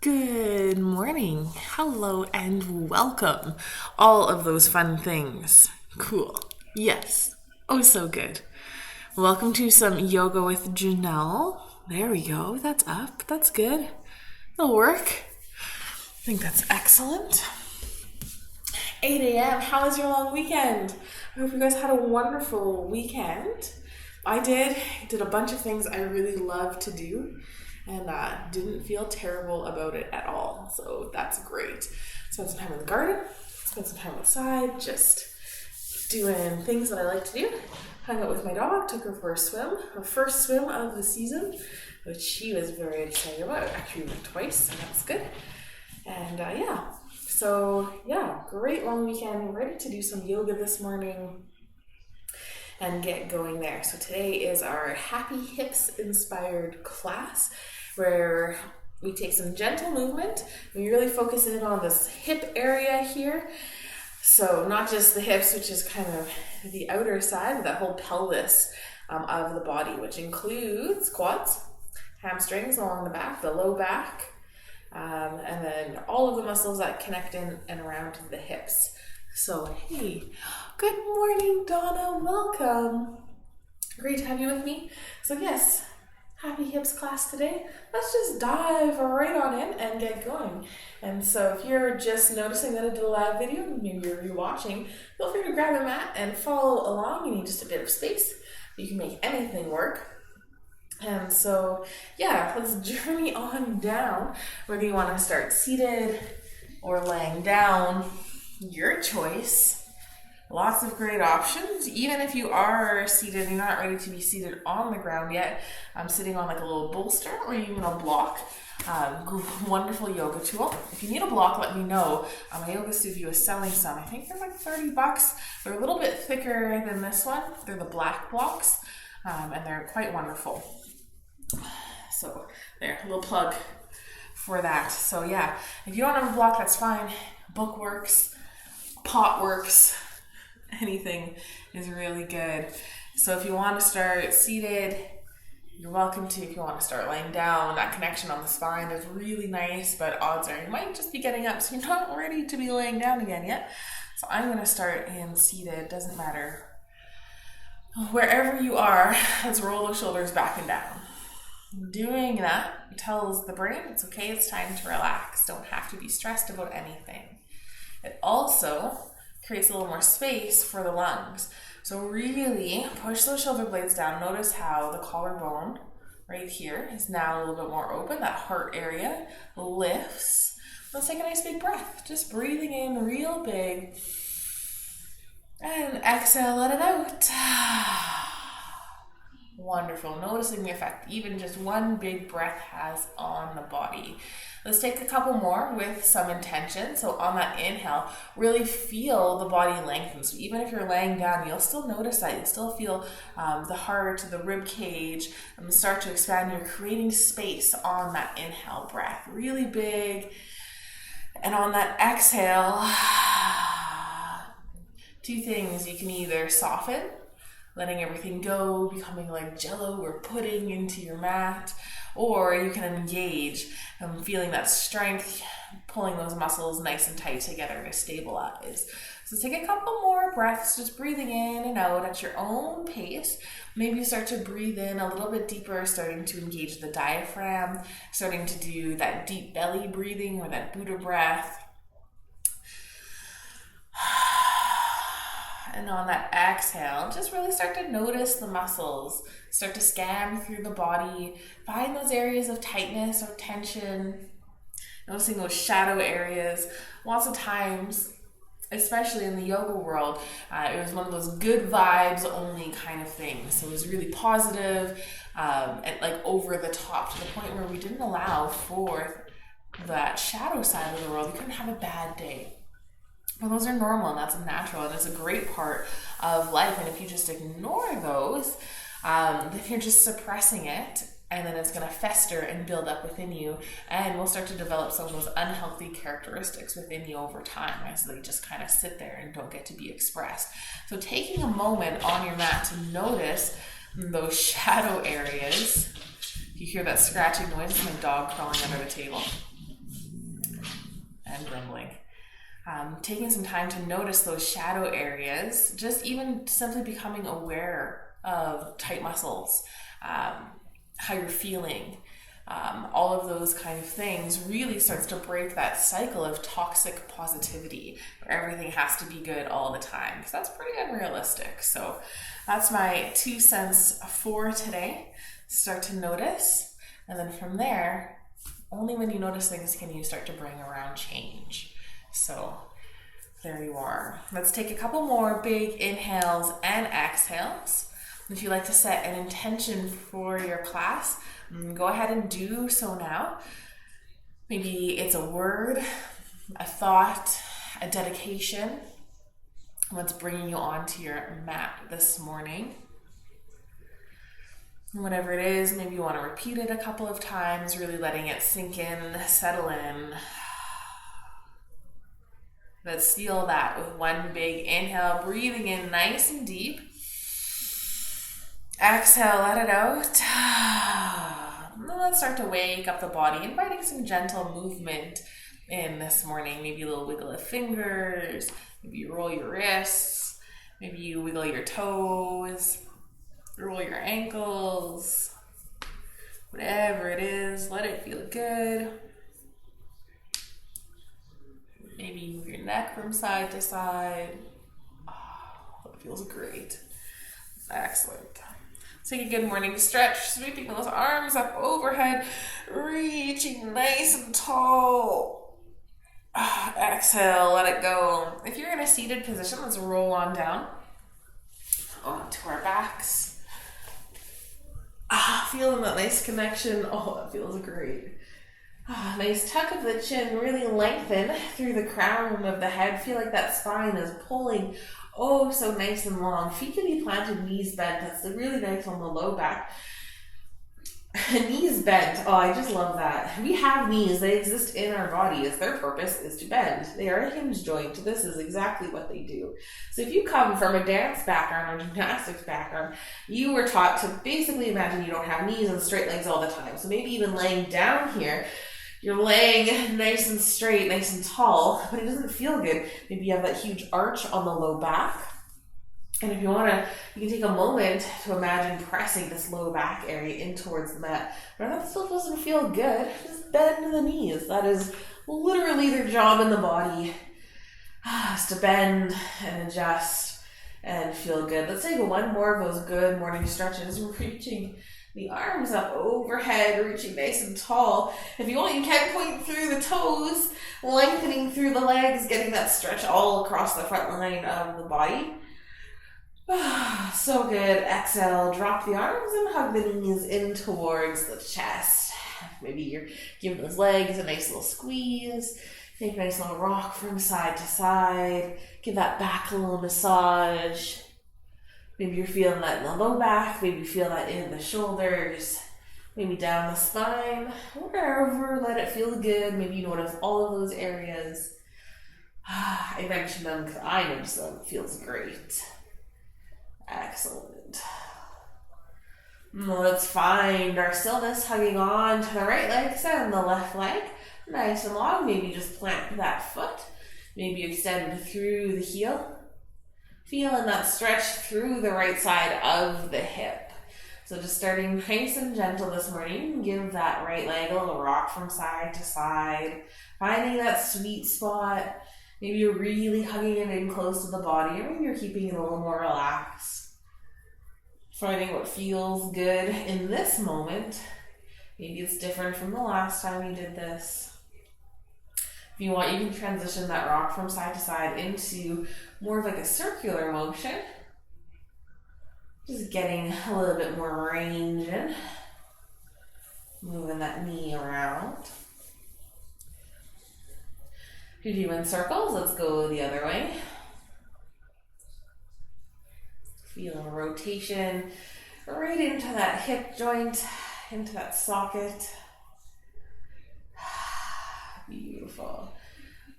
Good morning. Hello and welcome. All of those fun things. Cool. Yes. Oh, so good. Welcome to some yoga with Janelle. There we go. That's up. That's good. That'll work. I think that's excellent. 8 a.m. How was your long weekend? I hope you guys had a wonderful weekend. I did a bunch of things I really love to do and didn't feel terrible about it at all. So that's great. Spent some time in the garden, spent some time outside, just doing things that I like to do. Hung out with my dog, took her for a swim, her first swim of the season, which she was very excited about. Actually, we went twice, so that's good. And great long weekend. Ready to do some yoga this morning and get going there. So today is our Happy Hips inspired class where we take some gentle movement and we really focus in on this hip area here. So not just the hips, which is kind of the outer side, but that whole pelvis of the body, which includes quads, hamstrings along the back, the low back, and then all of the muscles that connect in and around the hips. So, hey, good morning, Donna. Welcome. Great to have you with me. So, yes, Happy Hips class today. Let's just dive right on in and get going. And so, if you're just noticing that I did a live video, maybe you're rewatching, feel free to grab a mat and follow along. You need just a bit of space. You can make anything work. And so, let's journey on down. Whether you want to start seated or laying down, your choice. Lots of great options. Even if you are seated, you're not ready to be seated on the ground yet. I'm sitting on like a little bolster or even a block. Wonderful yoga tool. If you need a block, let me know. My yoga studio is selling some. I think they're like $30. They're a little bit thicker than this one. They're the black blocks, and they're quite wonderful. So there, a little plug for that. So if you don't have a block, that's fine. Book works, pot works, anything is really good. So if you want to start seated, you're welcome to. If you want to start laying down, that connection on the spine is really nice, but odds are you might just be getting up, so you're not ready to be laying down again yet. So I'm going to start in seated, doesn't matter. Wherever you are, let's roll the shoulders back and down. Doing that tells the brain it's okay, it's time to relax. Don't have to be stressed about anything. It also creates a little more space for the lungs. So really push those shoulder blades down. Notice how the collarbone right here is now a little bit more open. That heart area lifts. Let's take a nice big breath. Just breathing in real big. And exhale, let it out. Wonderful. Noticing the effect even just one big breath has on the body. Let's take a couple more with some intention. So on that inhale, really feel the body lengthen. So even if you're laying down, you'll still notice that. You'll still feel the heart, the rib cage start to expand. You're creating space on that inhale breath. Really big. And on that exhale, two things. You can either soften, letting everything go, becoming like jello or pudding into your mat, or you can engage, feeling that strength, pulling those muscles nice and tight together to stabilize. So take a couple more breaths, just breathing in and out at your own pace. Maybe you start to breathe in a little bit deeper, starting to engage the diaphragm, starting to do that deep belly breathing or that Buddha breath. And on that exhale, just really start to notice the muscles. Start to scan through the body. Find those areas of tightness or tension. Noticing those shadow areas. Lots of times, especially in the yoga world, it was one of those good vibes only kind of things. So it was really positive and like over the top to the point where we didn't allow for that shadow side of the world. You couldn't have a bad day. Well, those are normal and that's natural and it's a great part of life. And if you just ignore those, then you're just suppressing it and then it's going to fester and build up within you and we'll start to develop some of those unhealthy characteristics within you over time as they just kind of sit there and don't get to be expressed. So taking a moment on your mat to notice those shadow areas. You hear that scratching noise? It's my dog crawling under the table. and grumbling. Taking some time to notice those shadow areas, just even simply becoming aware of tight muscles, how you're feeling, all of those kind of things really starts to break that cycle of toxic positivity where everything has to be good all the time, because that's pretty unrealistic. So that's my 2 cents for today. Start to notice, and then from there, only when you notice things can you start to bring around change. So there you are. Let's take a couple more big inhales and exhales. If you'd like to set an intention for your class, go ahead and do so now. Maybe it's a word, a thought, a dedication, what's bringing you onto your mat this morning. Whatever it is, maybe you want to repeat it a couple of times, really letting it sink in, settle in. Let's seal that with one big inhale, breathing in nice and deep. Exhale, let it out. Let's start to wake up the body, inviting some gentle movement in this morning. Maybe a little wiggle of fingers, maybe you roll your wrists, maybe you wiggle your toes, roll your ankles. Whatever it is, let it feel good. Maybe move your neck from side to side. Oh, it feels great. Excellent. Take a good morning stretch, sweeping those arms up overhead, reaching nice and tall. Exhale, let it go. If you're in a seated position, let's roll on down onto our backs. Feeling that nice connection. Oh, it feels great. Nice tuck of the chin, really lengthen through the crown of the head. Feel like that spine is pulling so nice and long. Feet can be planted, knees bent. That's really nice on the low back. Knees bent. I just love that. We have knees. They exist in our bodies. Their purpose is to bend. They are a hinge joint. This is exactly what they do. So if you come from a dance background or gymnastics background, you were taught to basically imagine you don't have knees and straight legs all the time. So maybe even laying down here, you're laying nice and straight, nice and tall, but it doesn't feel good. Maybe you have that huge arch on the low back. And if you want to, you can take a moment to imagine pressing this low back area in towards the mat. But if that still doesn't feel good, just bend the knees. That is literally their job in the body, is to bend and adjust and feel good. Let's take one more of those good morning stretches, reaching the arms up overhead, reaching nice and tall. If you want, you can point through the toes, lengthening through the legs, getting that stretch all across the front line of the body. So good. Exhale, drop the arms and hug the knees in towards the chest. Maybe you're giving those legs a nice little squeeze. Take a nice little rock from side to side. Give that back a little massage. Maybe you're feeling that in the low back. Maybe you feel that in the shoulders. Maybe down the spine. Wherever, let it feel good. Maybe you notice all of those areas. I mentioned them because I noticed them. It feels great. Excellent. Let's find our stillness, hugging on to the right leg and the left leg. Nice and long. Maybe just plant that foot. Maybe extend through the heel. Feeling that stretch through the right side of the hip. So just starting nice and gentle this morning. Give that right leg a little rock from side to side. Finding that sweet spot. Maybe you're really hugging it in close to the body, or maybe you're keeping it a little more relaxed. Finding what feels good in this moment. Maybe it's different from the last time you did this. If you want, you can transition that rock from side to side into more of like a circular motion. Just getting a little bit more range in. Moving that knee around. If you're doing circles, let's go the other way. Feeling rotation right into that hip joint, into that socket. Beautiful.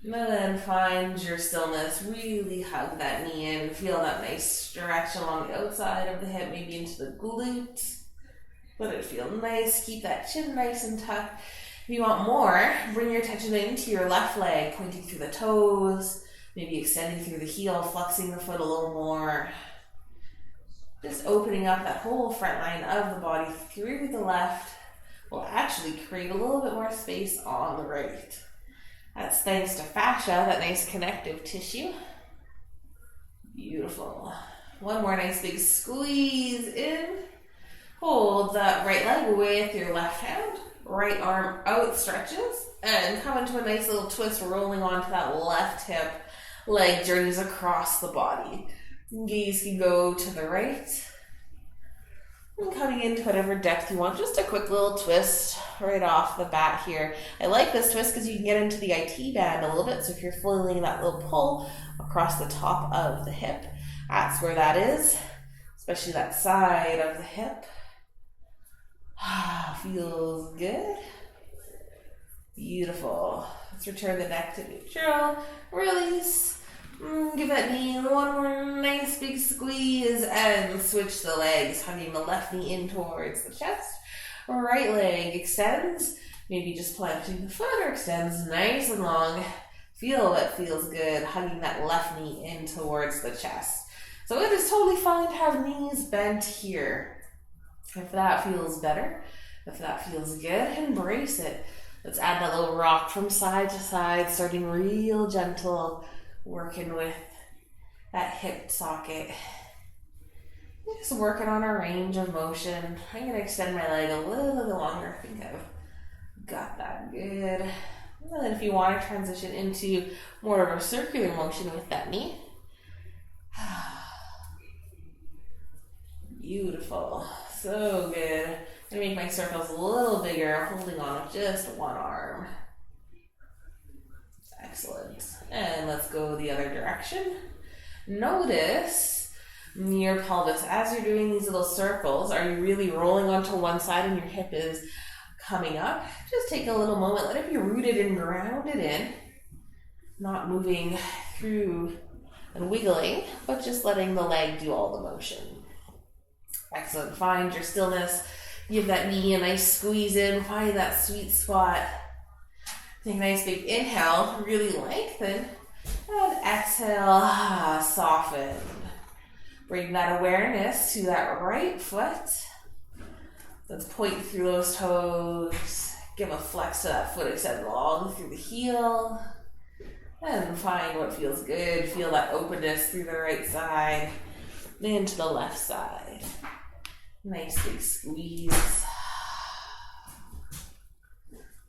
And then find your stillness. Really hug that knee in. Feel that nice stretch along the outside of the hip, maybe into the glutes. Let it feel nice. Keep that chin nice and tucked. If you want more, bring your attention into your left leg, pointing through the toes, maybe extending through the heel, flexing the foot a little more. Just opening up that whole front line of the body through the left will actually create a little bit more space on the right. That's thanks to fascia, that nice connective tissue. Beautiful. One more nice big squeeze in. Hold that right leg with your left hand. Right arm out stretches. And come into a nice little twist, rolling onto that left hip. Leg journeys across the body. Gaze can go to the right. And coming into whatever depth you want. Just a quick little twist right off the bat here. I like this twist because you can get into the IT band a little bit. So if you're feeling that little pull across the top of the hip, that's where that is. Especially that side of the hip. Feels good. Beautiful. Let's return the neck to neutral. Release. Give that knee one more nice big squeeze and switch the legs, hugging the left knee in towards the chest. Right leg extends, maybe just planting the foot or extends nice and long. Feel what feels good, hugging that left knee in towards the chest. So it is totally fine to have knees bent here. If that feels better, if that feels good, embrace it. Let's add that little rock from side to side, starting real gentle. Working with that hip socket. Just working on a range of motion. I'm going to extend my leg a little bit longer. I think I've got that good. And then if you want to transition into more of a circular motion with that knee. Beautiful. So good. I'm going to make my circles a little bigger, holding on with just one arm. Excellent. And let's go the other direction. Notice your pelvis as you're doing these little circles. Are you really rolling onto one side and your hip is coming up? Just take a little moment. Let it be rooted and grounded in. Not moving through and wiggling, but just letting the leg do all the motion. Excellent. Find your stillness. Give that knee a nice squeeze in. Find that sweet spot. Take a nice big inhale, really lengthen, and exhale, soften. Bring that awareness to that right foot. Let's point through those toes. Give a flex to that foot, extend long through the heel. And find what feels good. Feel that openness through the right side, into the left side. Nice big squeeze.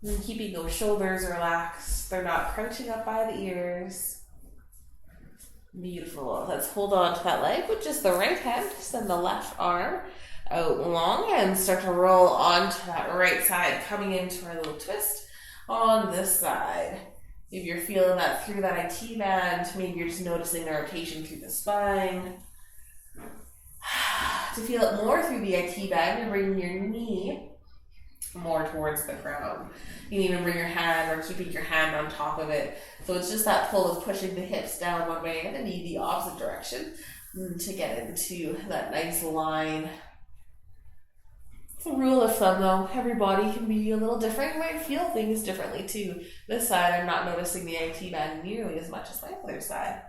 And keeping those shoulders relaxed. They're not crouching up by the ears. Beautiful. Let's hold on to that leg with just the right hand. Send the left arm out long and start to roll onto that right side, coming into our little twist on this side. If you're feeling that through that IT band, maybe you're just noticing the rotation through the spine. To feel it more through the IT band, you're bringing your knee more towards the ground. You can even bring your hand or keeping your hand on top of it. So it's just that pull of pushing the hips down one way and the knee the opposite direction to get into that nice line. It's a rule of thumb though. Every body can be a little different. You might feel things differently too. This side, I'm not noticing the IT band nearly as much as my other side.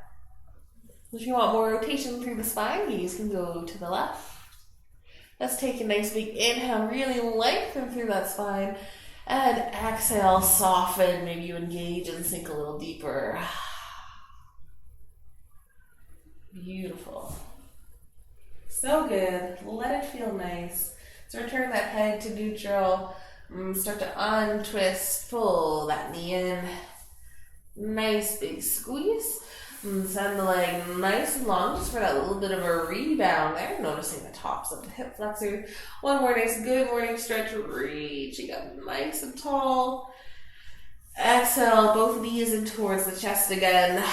If you want more rotation through the spine, knees can go to the left. Let's take a nice big inhale, really lengthen through that spine. And exhale, soften. Maybe you engage and sink a little deeper. Beautiful. So good. Let it feel nice. So return that head to neutral. Start to untwist. Pull that knee in. Nice big squeeze. Send the leg nice and long just for that little bit of a rebound there. Noticing the tops of the hip flexors. One more nice good morning stretch. Reaching up nice and tall. Exhale, both knees in towards the chest again.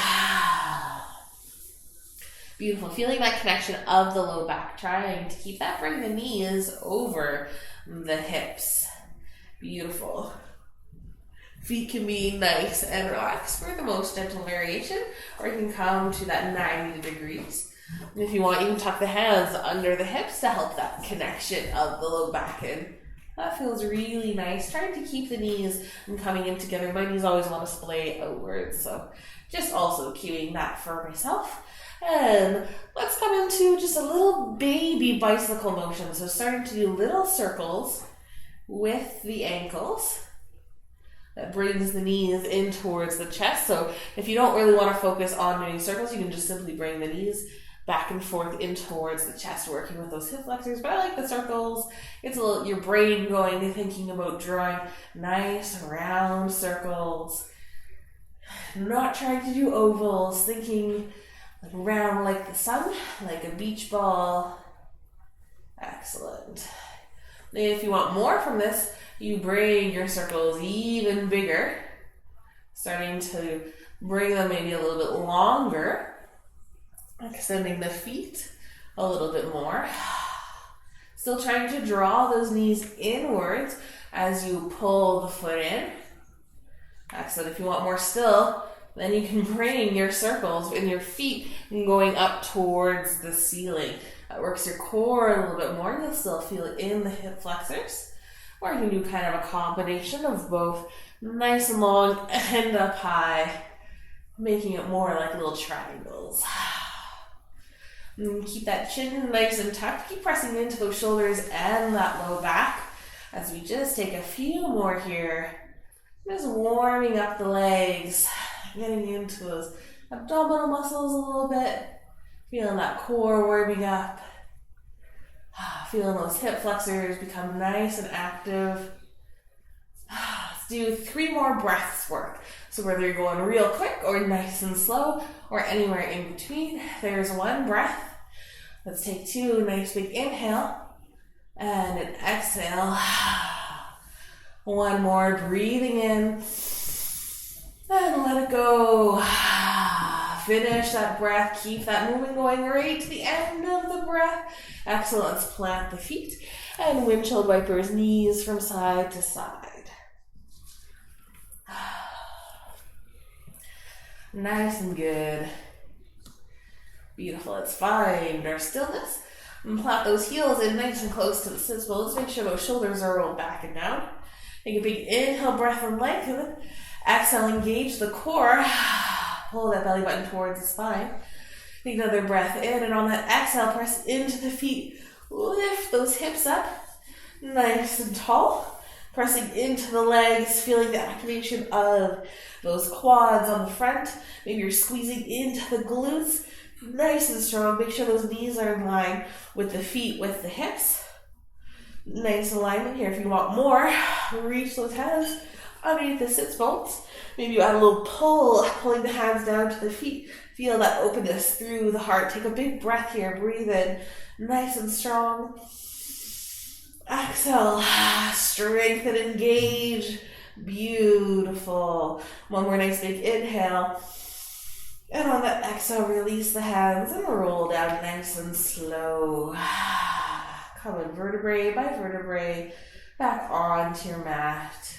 Beautiful. Feeling that connection of the low back. Trying to keep that front of the knees over the hips. Beautiful. Feet can be nice and relaxed for the most gentle variation, or you can come to that 90 degrees. And if you want, you can tuck the hands under the hips to help that connection of the low back in. That feels really nice. Trying to keep the knees from coming in together. My knees always want to splay outwards, so just also cueing that for myself. And let's come into just a little baby bicycle motion. So starting to do little circles with the ankles. That brings the knees in towards the chest. So if you don't really want to focus on doing circles, you can just simply bring the knees back and forth in towards the chest, working with those hip flexors. But I like the circles. It's a little, your brain going and thinking about drawing nice round circles. Not trying to do ovals, thinking like round like the sun, like a beach ball. Excellent. And if you want more from this, you bring your circles even bigger, starting to bring them maybe a little bit longer, extending the feet a little bit more. Still trying to draw those knees inwards as you pull the foot in. Excellent. If you want more still, then you can bring your circles in your feet going up towards the ceiling. That works your core a little bit more. You'll still feel it in the hip flexors. Or you can do kind of a combination of both, nice and long and up high, making it more like little triangles. And keep that chin nice and tucked. Keep pressing into those shoulders and that low back as we just take a few more here. Just warming up the legs, getting into those abdominal muscles a little bit, feeling that core warming up. Feeling those hip flexors become nice and active. Let's do 3 more breaths worth. So whether you're going real quick or nice and slow or anywhere in between, there's 1 breath. Let's take 2, nice big inhale and an exhale. 1 more, breathing in and let it go. Finish that breath. Keep that movement going right to the end of the breath. Excellent. Let's plant the feet and windshield wipers, knees from side to side. Nice and good. Beautiful. Let's find our stillness and plant those heels in nice and close to the sits bones. Make sure those shoulders are rolled back and down. Take a big inhale, breath, and lengthen. Exhale, engage the core. Pull that belly button towards the spine. Take another breath in, and on that exhale, press into the feet. Lift those hips up, nice and tall. Pressing into the legs, feeling the activation of those quads on the front. Maybe you're squeezing into the glutes, nice and strong. Make sure those knees are in line with the feet, with the hips. Nice alignment here. If you want more, reach those hands underneath the sits bones. Maybe you add a little pull, pulling the hands down to the feet. Feel that openness through the heart. Take a big breath here. Breathe in, nice and strong. Exhale, strengthen, engage. Beautiful. 1 more nice big inhale. And on that exhale, release the hands and roll down nice and slow. Come in vertebrae by vertebrae back onto your mat.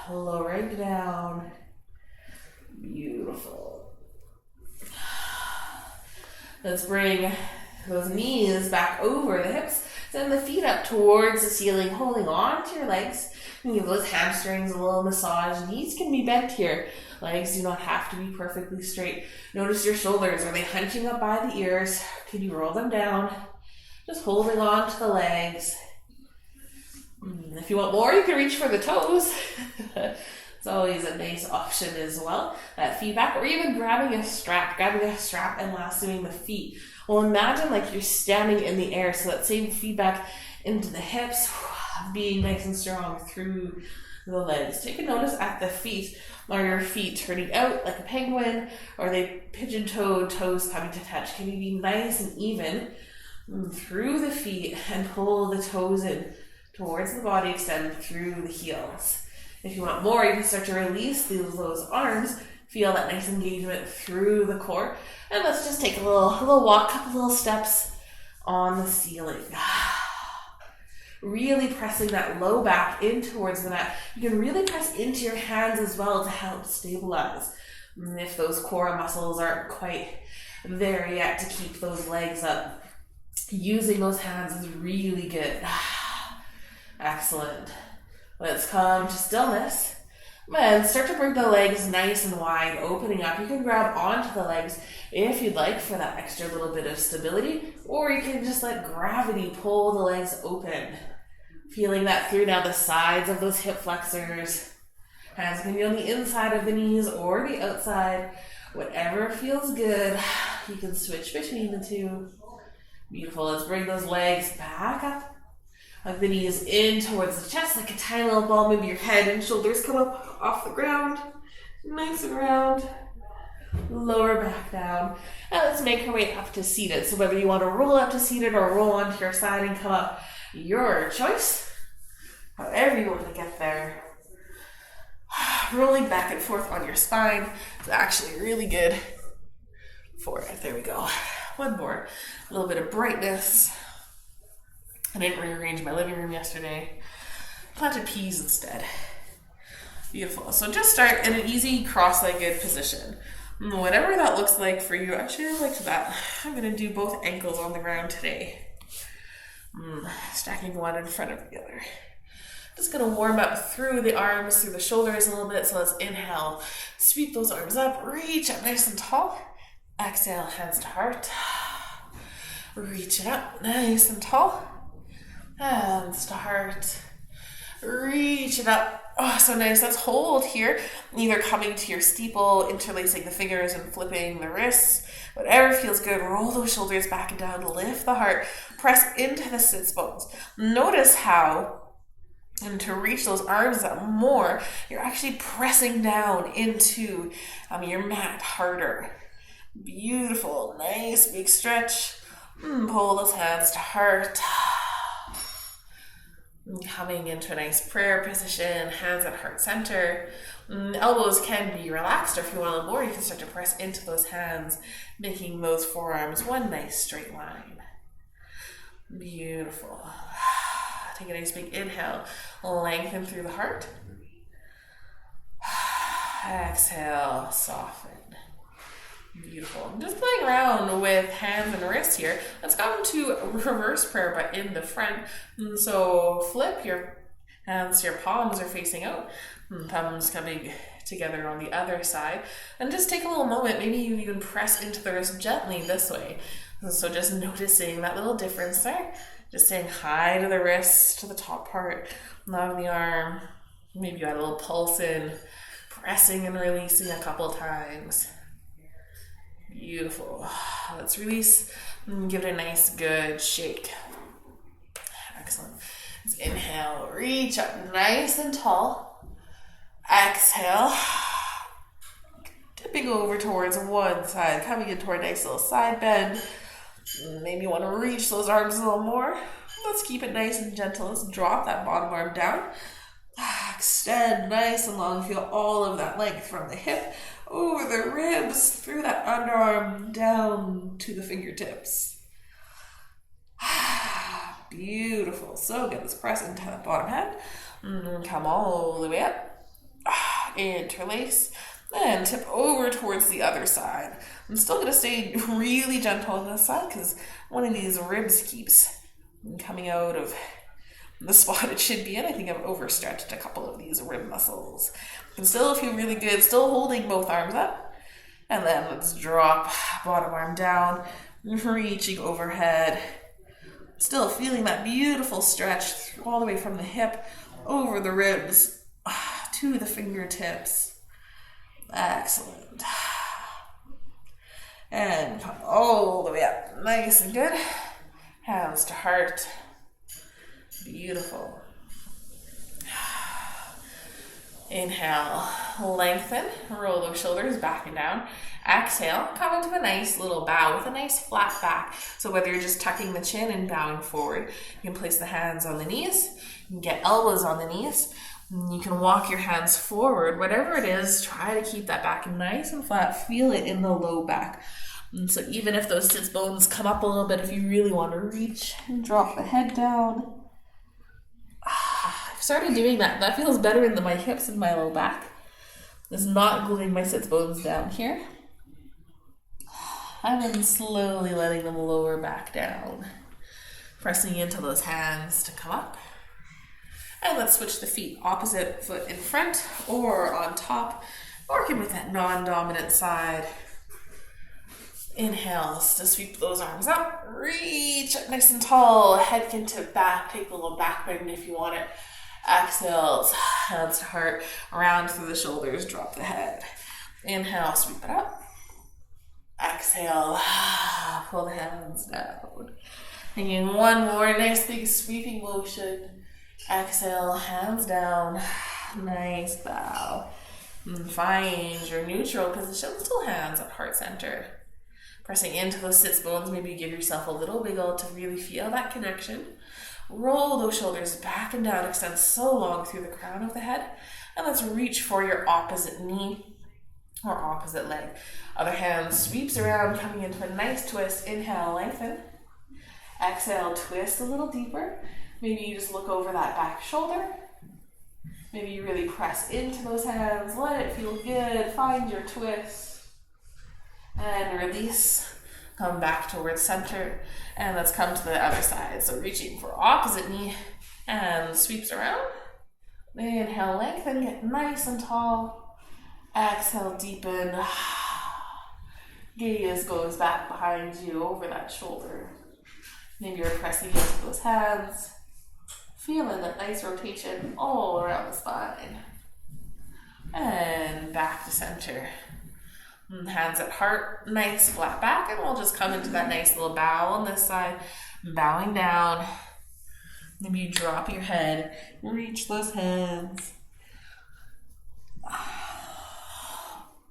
Lowering down. Beautiful. Let's bring those knees back over the hips. Send the feet up towards the ceiling, holding on to your legs. And give those hamstrings a little massage. Knees can be bent here. Legs do not have to be perfectly straight. Notice your shoulders. Are they hunching up by the ears? Can you roll them down? Just holding on to the legs. If you want more, you can reach for the toes. It's always a nice option as well. That feedback, or even grabbing a strap and lassoing the feet. Well, imagine like you're standing in the air, so that same feedback into the hips, being nice and strong through the legs. Take a notice at the feet. Are your feet turning out like a penguin? Or are they pigeon-toed, toes coming to touch? Can you be nice and even through the feet and pull the toes in towards the body, extend through the heels. If you want more, you can start to release those arms. Feel that nice engagement through the core. And let's just take a little walk, couple little steps on the ceiling. Really pressing that low back in towards the mat. You can really press into your hands as well to help stabilize. If those core muscles aren't quite there yet to keep those legs up, using those hands is really good. Excellent. Let's come to stillness. And start to bring the legs nice and wide, opening up. You can grab onto the legs if you'd like for that extra little bit of stability, or you can just let gravity pull the legs open. Feeling that through now the sides of those hip flexors. Hands can be on the inside of the knees or the outside. Whatever feels good. You can switch between the two. Beautiful. Let's bring those legs back up. Hug the knees in towards the chest like a tiny little ball. Maybe your head and shoulders come up off the ground. Nice and round. Lower back down. And let's make our way up to seated. So whether you want to roll up to seated or roll onto your side and come up, your choice. However you want to get there. Rolling back and forth on your spine is actually really good for it. There we go. One more. A little bit of brightness. I didn't rearrange my living room yesterday. Planted peas instead. Beautiful. So just start in an easy cross-legged position. Whatever that looks like for you. Actually, I like that. I'm going to do both ankles on the ground today. Stacking one in front of the other. Just going to warm up through the arms, through the shoulders a little bit. So let's inhale. Sweep those arms up. Reach up nice and tall. Exhale, hands to heart. Reach it up nice and tall. Hands to heart. Reach it up. Oh, so nice. Let's hold here. Either coming to your steeple, interlacing the fingers and flipping the wrists. Whatever feels good. Roll those shoulders back and down. Lift the heart. Press into the sits bones. Notice how, and to reach those arms up more, you're actually pressing down into your mat harder. Beautiful. Nice big stretch. Pull those hands to heart. Coming into a nice prayer position, hands at heart center. Elbows can be relaxed, or if you want a little more, you can start to press into those hands, making those forearms one nice straight line. Beautiful. Take a nice big inhale, lengthen through the heart. Exhale, soften. Beautiful. Just playing around with hands and wrists here. Let's go into reverse prayer, but in the front. So flip your hands, your palms are facing out. Thumbs coming together on the other side. And just take a little moment. Maybe you even press into the wrist gently this way. So just noticing that little difference there. Just saying hi to the wrist, to the top part of the arm. Maybe you add a little pulse in, pressing and releasing a couple times. Beautiful. Let's release and give it a nice good shake. Excellent. Let's inhale, reach up nice and tall. Exhale. Tipping over towards one side, coming in toward a nice little side bend. Maybe you want to reach those arms a little more. Let's keep it nice and gentle. Let's drop that bottom arm down. Extend nice and long. Feel all of that length from the hip over the ribs, through that underarm, down to the fingertips. Beautiful. So good. Let's press into that bottom hand. Come all the way up. Interlace. Then tip over towards the other side. I'm still going to stay really gentle on this side because one of these ribs keeps coming out of the spot it should be in. I think I've overstretched a couple of these rib muscles. You can still feel really good, still holding both arms up. And then let's drop bottom arm down, reaching overhead. Still feeling that beautiful stretch all the way from the hip, over the ribs, to the fingertips. Excellent. And come all the way up. Nice and good. Hands to heart. Beautiful. Inhale, lengthen, roll those shoulders back and down. Exhale, come into a nice little bow with a nice flat back. So whether you're just tucking the chin and bowing forward, you can place the hands on the knees. You can get elbows on the knees. You can walk your hands forward. Whatever it is, try to keep that back nice and flat. Feel it in the low back. And so even if those sits bones come up a little bit, if you really want to reach and drop the head down. I've started doing that. That feels better in my hips and my low back. It's not gluing my sits bones down here. And then slowly letting them lower back down. Pressing into those hands to come up. And let's switch the feet. Opposite foot in front or on top, working with that non-dominant side. Inhale, to sweep those arms up, reach up nice and tall, head can tip back, take a little back bend if you want it. Exhale, hands to heart, round through the shoulders, drop the head. Inhale, sweep it up. Exhale, pull the hands down. Taking one more nice big sweeping motion. Exhale, hands down, nice bow. And find your neutral position, still hands at heart center. Pressing into those sits bones, maybe give yourself a little wiggle to really feel that connection. Roll those shoulders back and down, extend so long through the crown of the head. And let's reach for your opposite knee or opposite leg. Other hand sweeps around, coming into a nice twist. Inhale, lengthen. Exhale, twist a little deeper. Maybe you just look over that back shoulder. Maybe you really press into those hands. Let it feel good. Find your twist. And release, come back towards center, and let's come to the other side. So reaching for opposite knee, and sweeps around. Inhale, lengthen, get nice and tall. Exhale, deepen. Gaze goes back behind you, over that shoulder. Maybe you're pressing into those hands. Feeling that nice rotation all around the spine. And back to center. Hands at heart, nice flat back, and we'll just come into that nice little bow on this side, bowing down. Maybe you drop your head, reach those hands.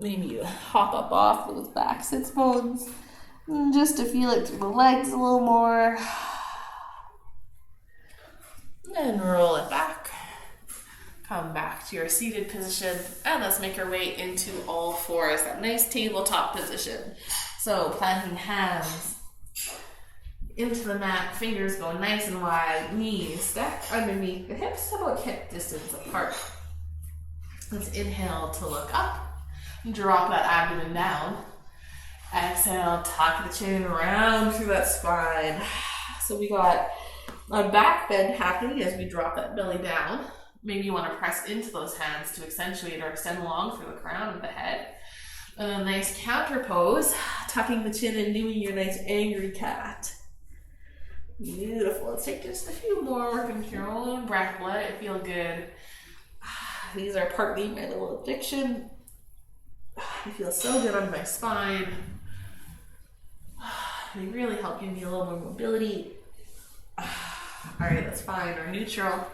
Maybe you hop up off those back sits bones, just to feel it through the legs a little more. And roll it back. Come back to your seated position, and let's make our way into all fours, that nice tabletop position. So planting hands into the mat, fingers go nice and wide, knees stack underneath the hips, about hip distance apart. Let's inhale to look up, drop that abdomen down. Exhale, tuck the chin, round through that spine. So we got a back bend happening as we drop that belly down. Maybe you want to press into those hands to accentuate or extend long through the crown of the head. A nice counter pose, tucking the chin and doing your nice angry cat. Beautiful. Let's take just a few more, working with your own breath. Let it feel good. These are partly my little addiction. I feel so good on my spine. They really help give me a little more mobility. All right, let's find our neutral.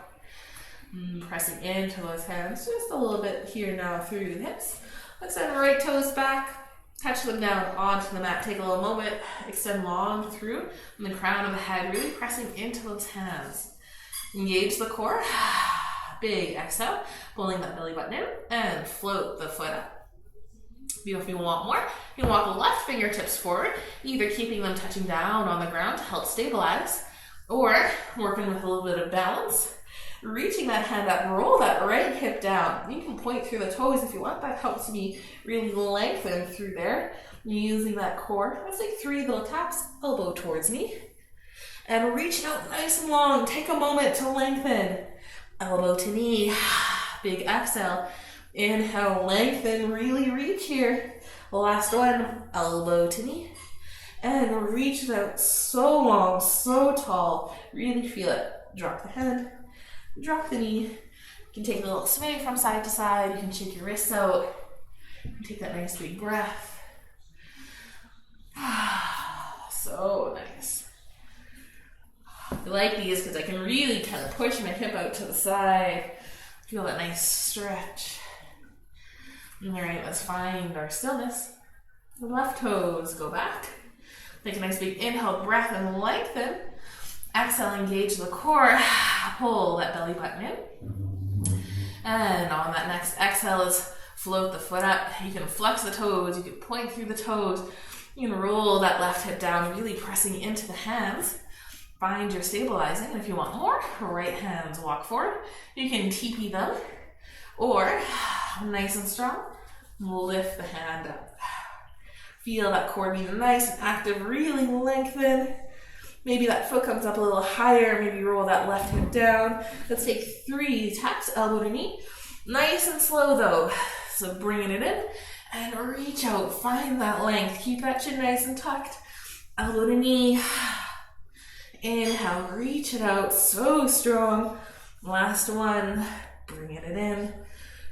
Pressing into those hands just a little bit here now through the hips. Extend right toes back, touch them down onto the mat. Take a little moment, extend long through, and the crown of the head, really pressing into those hands. Engage the core. Big exhale, pulling that belly button in, and float the foot up. If you want more, you can walk the left fingertips forward, either keeping them touching down on the ground to help stabilize, or working with a little bit of balance. Reaching that hand up, roll that right hip down. You can point through the toes if you want. That helps me really lengthen through there. Using that core. Let's take 3 little taps, elbow towards knee. And reach out nice and long. Take a moment to lengthen. Elbow to knee. Big exhale. Inhale, lengthen, really reach here. Last one, elbow to knee. And reach it out so long, so tall. Really feel it. Drop the head. Drop the knee. You can take a little sway from side to side. You can shake your wrists out. You can take that nice big breath. So nice. I like these because I can really kind of push my hip out to the side. Feel that nice stretch. All right, let's find our stillness. The left toes go back. Take a nice big inhale, breath, and lengthen. Exhale, engage the core. Pull that belly button in. And on that next exhale is float the foot up. You can flex the toes. You can point through the toes. You can roll that left hip down, really pressing into the hands. Find your stabilizing. And if you want more, right hands walk forward. You can TP them. Or, nice and strong, lift the hand up. Feel that core being nice and active. Really lengthen. Maybe that foot comes up a little higher. Maybe roll that left hip down. Let's take 3 taps, elbow to knee. Nice and slow though. So bringing it in and reach out. Find that length. Keep that chin nice and tucked. Elbow to knee. Inhale, reach it out. So strong. Last one. Bringing it in.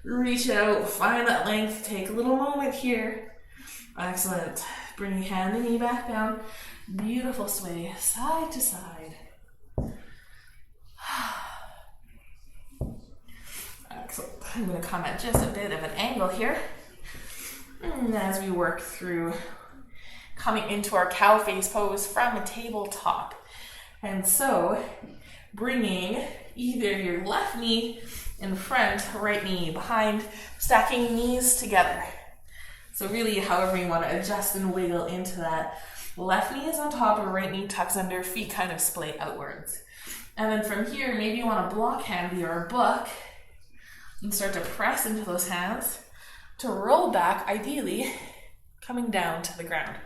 Reach out. Find that length. Take a little moment here. Excellent. Bring your hand and knee back down. Beautiful sway, side to side. Excellent. I'm going to come at just a bit of an angle here. And as we work through coming into our cow face pose from a tabletop. And so bringing either your left knee in front, right knee behind, stacking knees together. So really however you want to adjust and wiggle into that. Left knee is on top, or right knee tucks under, feet kind of splay outwards. And then from here, maybe you want a block hand or a book and start to press into those hands to roll back, ideally coming down to the ground.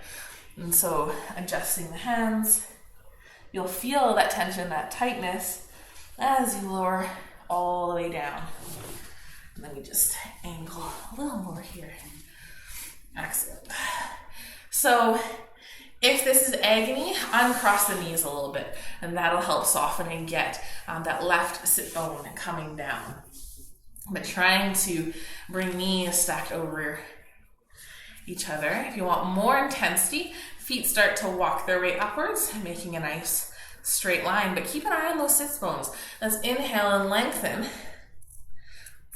And so adjusting the hands, you'll feel that tension, that tightness as you lower all the way down. And then we just angle a little more here. Excellent. So if this is agony, uncross the knees a little bit, and that'll help soften and get that left sit bone coming down. But trying to bring knees stacked over each other. If you want more intensity, feet start to walk their way upwards, making a nice straight line, but keep an eye on those sit bones. Let's inhale and lengthen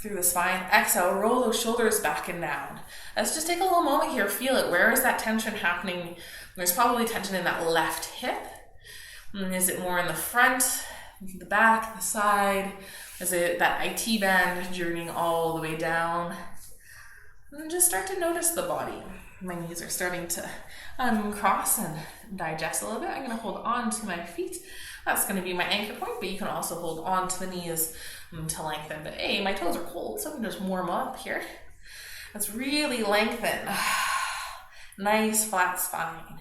through the spine. Exhale, roll those shoulders back and down. Let's just take a little moment here, feel it. Where is that tension happening? There's probably tension in that left hip. Is it more in the front, the back, the side? Is it that IT band journeying all the way down? And just start to notice the body. My knees are starting to uncross and digest a little bit. I'm going to hold on to my feet. That's going to be my anchor point, but you can also hold on to the knees to lengthen. But hey, my toes are cold, so I'm going to just warm up here. Let's really lengthen. Nice flat spine.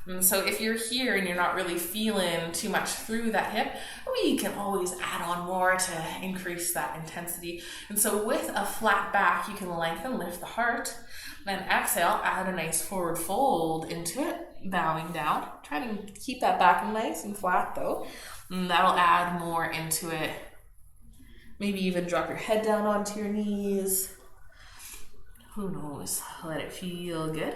And so if you're here and you're not really feeling too much through that hip, we can always add on more to increase that intensity. And so with a flat back, you can lengthen, lift the heart. Then exhale, add a nice forward fold into it, bowing down. Try to keep that back nice and flat though. And that'll add more into it. Maybe even drop your head down onto your knees. Who knows? Let it feel good.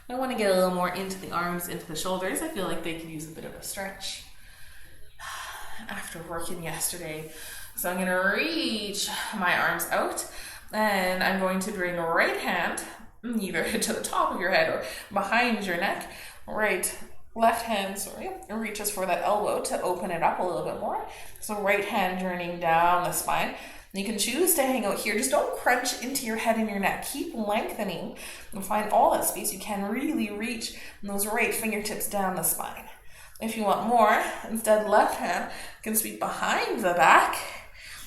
I want to get a little more into the arms, into the shoulders. I feel like they could use a bit of a stretch after working yesterday. So I'm going to reach my arms out and I'm going to bring a right hand either to the top of your head or behind your neck. Left hand, reaches for that elbow to open it up a little bit more. So right hand journeying down the spine. You can choose to hang out here. Just don't crunch into your head and your neck. Keep lengthening and find all that space you can. Really reach those right fingertips down the spine. If you want more, instead left hand can sweep behind the back,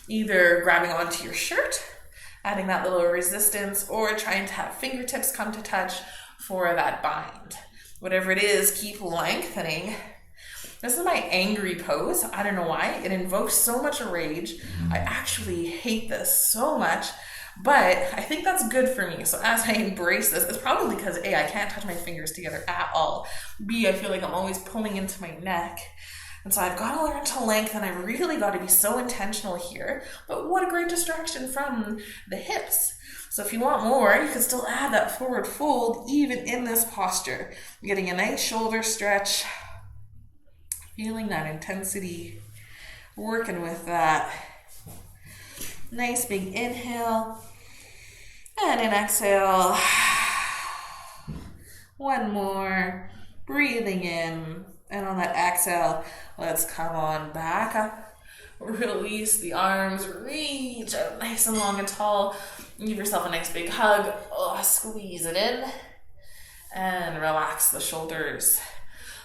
either grabbing onto your shirt, adding that little resistance, or trying to have fingertips come to touch for that bind. Whatever it is, keep lengthening. This is my angry pose. I don't know why. It invokes so much rage. I actually hate this so much, but I think that's good for me. So as I embrace this, it's probably because A, I can't touch my fingers together at all. B, I feel like I'm always pulling into my neck. And so I've got to learn to lengthen. I've really got to be so intentional here. But what a great distraction from the hips. So if you want more, you can still add that forward fold even in this posture. Getting a nice shoulder stretch. Feeling that intensity, working with that. Nice big inhale, and an exhale. One more, breathing in, and on that exhale, let's come on back up. Release the arms, reach out nice and long and tall. Give yourself a nice big hug. Squeeze it in, and relax the shoulders.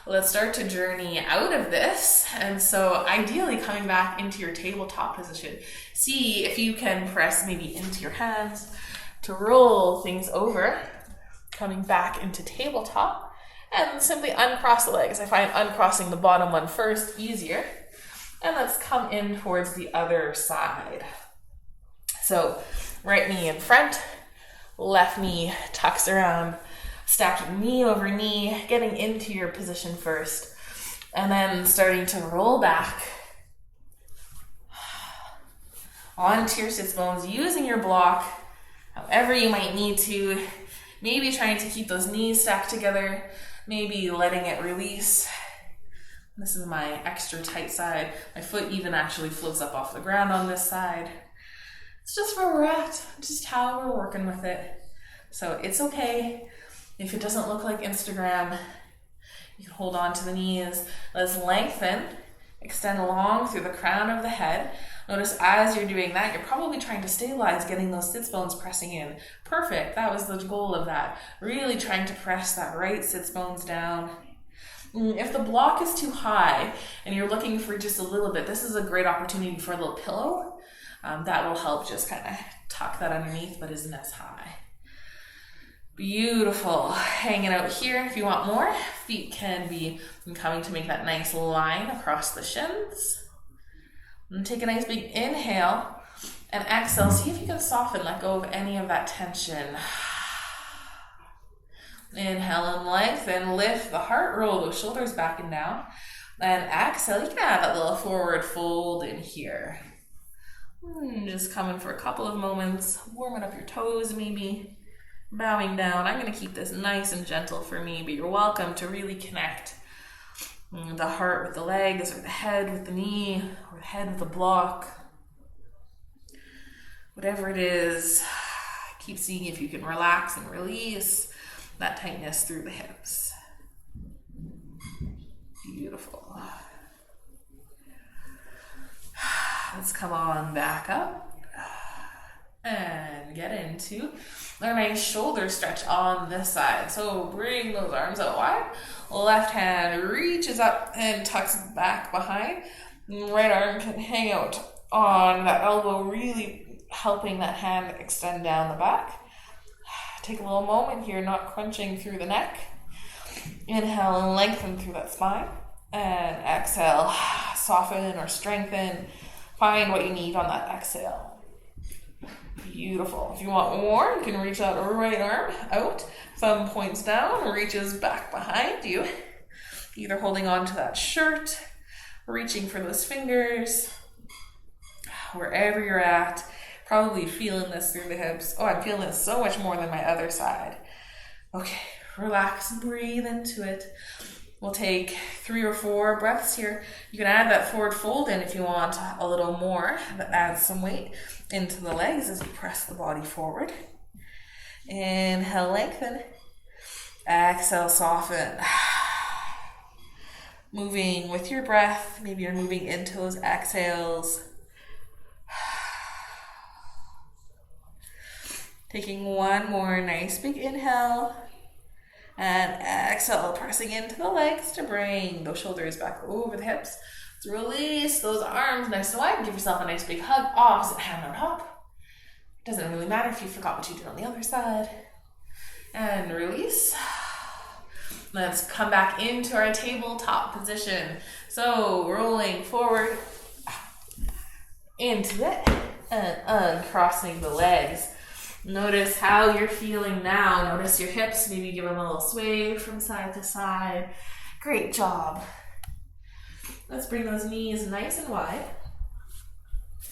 Let's start to journey out of this. And so ideally coming back into your tabletop position. See if you can press maybe into your hands to roll things over. Coming back into tabletop. And simply uncross the legs. I find uncrossing the bottom one first easier. And let's come in towards the other side. So right knee in front, left knee tucks around, stacking knee over knee, getting into your position first, and then starting to roll back onto your sits bones, using your block however you might need to, maybe trying to keep those knees stacked together, maybe letting it release. This is my extra tight side. My foot even actually floats up off the ground on this side. It's just where we're at, just how we're working with it. So it's okay if it doesn't look like Instagram. You can hold on to the knees. Let's lengthen, extend long through the crown of the head. Notice as you're doing that, you're probably trying to stabilize getting those sits bones pressing in. Perfect, that was the goal of that. Really trying to press that right sits bones down. If the block is too high and you're looking for just a little bit, this is a great opportunity for a little pillow. That will help just kind of tuck that underneath, but isn't as high. Beautiful. Hanging out here. If you want more, feet can be coming to make that nice line across the shins. And take a nice big inhale and exhale. See if you can soften, let go of any of that tension. Inhale and lengthen, lift the heart, roll those shoulders back and down. And exhale, you can add that little forward fold in here. Just coming for a couple of moments, warming up your toes maybe, bowing down. I'm going to keep this nice and gentle for me, but you're welcome to really connect the heart with the legs, or the head with the knee, or the head with the block. Whatever it is, keep seeing if you can relax and release that tightness through the hips. Beautiful. Let's come on back up and get into a nice shoulder stretch on this side. So bring those arms out wide. Left hand reaches up and tucks back behind. Right arm can hang out on that elbow, really helping that hand extend down the back. Take a little moment here, not crunching through the neck. Inhale and lengthen through that spine. And exhale, soften or strengthen. Find what you need on that exhale. Beautiful. If you want more, you can reach out right arm out, thumb points down, reaches back behind you. Either holding on to that shirt, reaching for those fingers, wherever you're at. Probably feeling this through the hips. Oh, I'm feeling it so much more than my other side. Okay, relax and breathe into it. We'll take 3 or 4 breaths here. You can add that forward fold in if you want a little more. That adds some weight into the legs as you press the body forward. Inhale, lengthen. Exhale, soften. Moving with your breath. Maybe you're moving into those exhales. Taking one more nice big inhale. And exhale, pressing into the legs to bring those shoulders back over the hips. Let's release those arms nice and wide. Give yourself a nice big hug. Opposite hand on top. Doesn't really matter if you forgot what you did on the other side. And release. Let's come back into our tabletop position. So rolling forward into it and uncrossing the legs. Notice how you're feeling now. Notice your hips, maybe give them a little sway from side to side. Great job. Let's bring those knees nice and wide.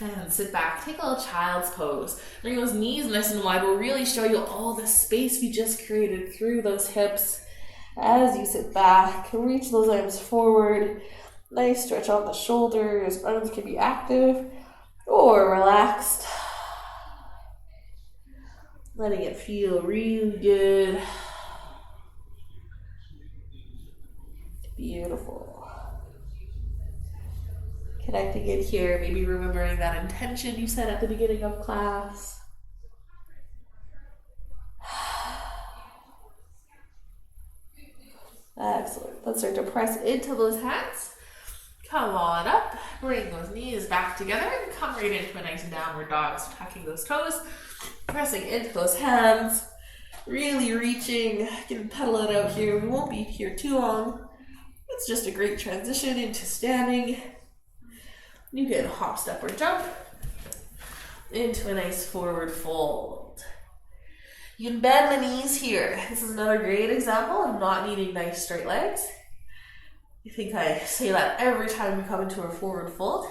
And sit back. Take a little child's pose. Bring those knees nice and wide. Will really show you all the space we just created through those hips. As you sit back, reach those arms forward. Nice stretch on the shoulders. Arms can be active or relaxed. Letting it feel really good. Beautiful. Connecting it here, maybe remembering that intention you set at the beginning of class. Excellent. Let's start to press into those hands. Come on up. Bring those knees back together and come right into a nice downward dog. So tucking those toes. Pressing into those hands, Really reaching. I can pedal it out here. We won't be here too long. It's just a great transition into standing. You can hop, step, or jump into a nice forward fold. You can bend the knees here. This is another great example of not needing nice straight legs. I think I say that every time we come into a forward fold.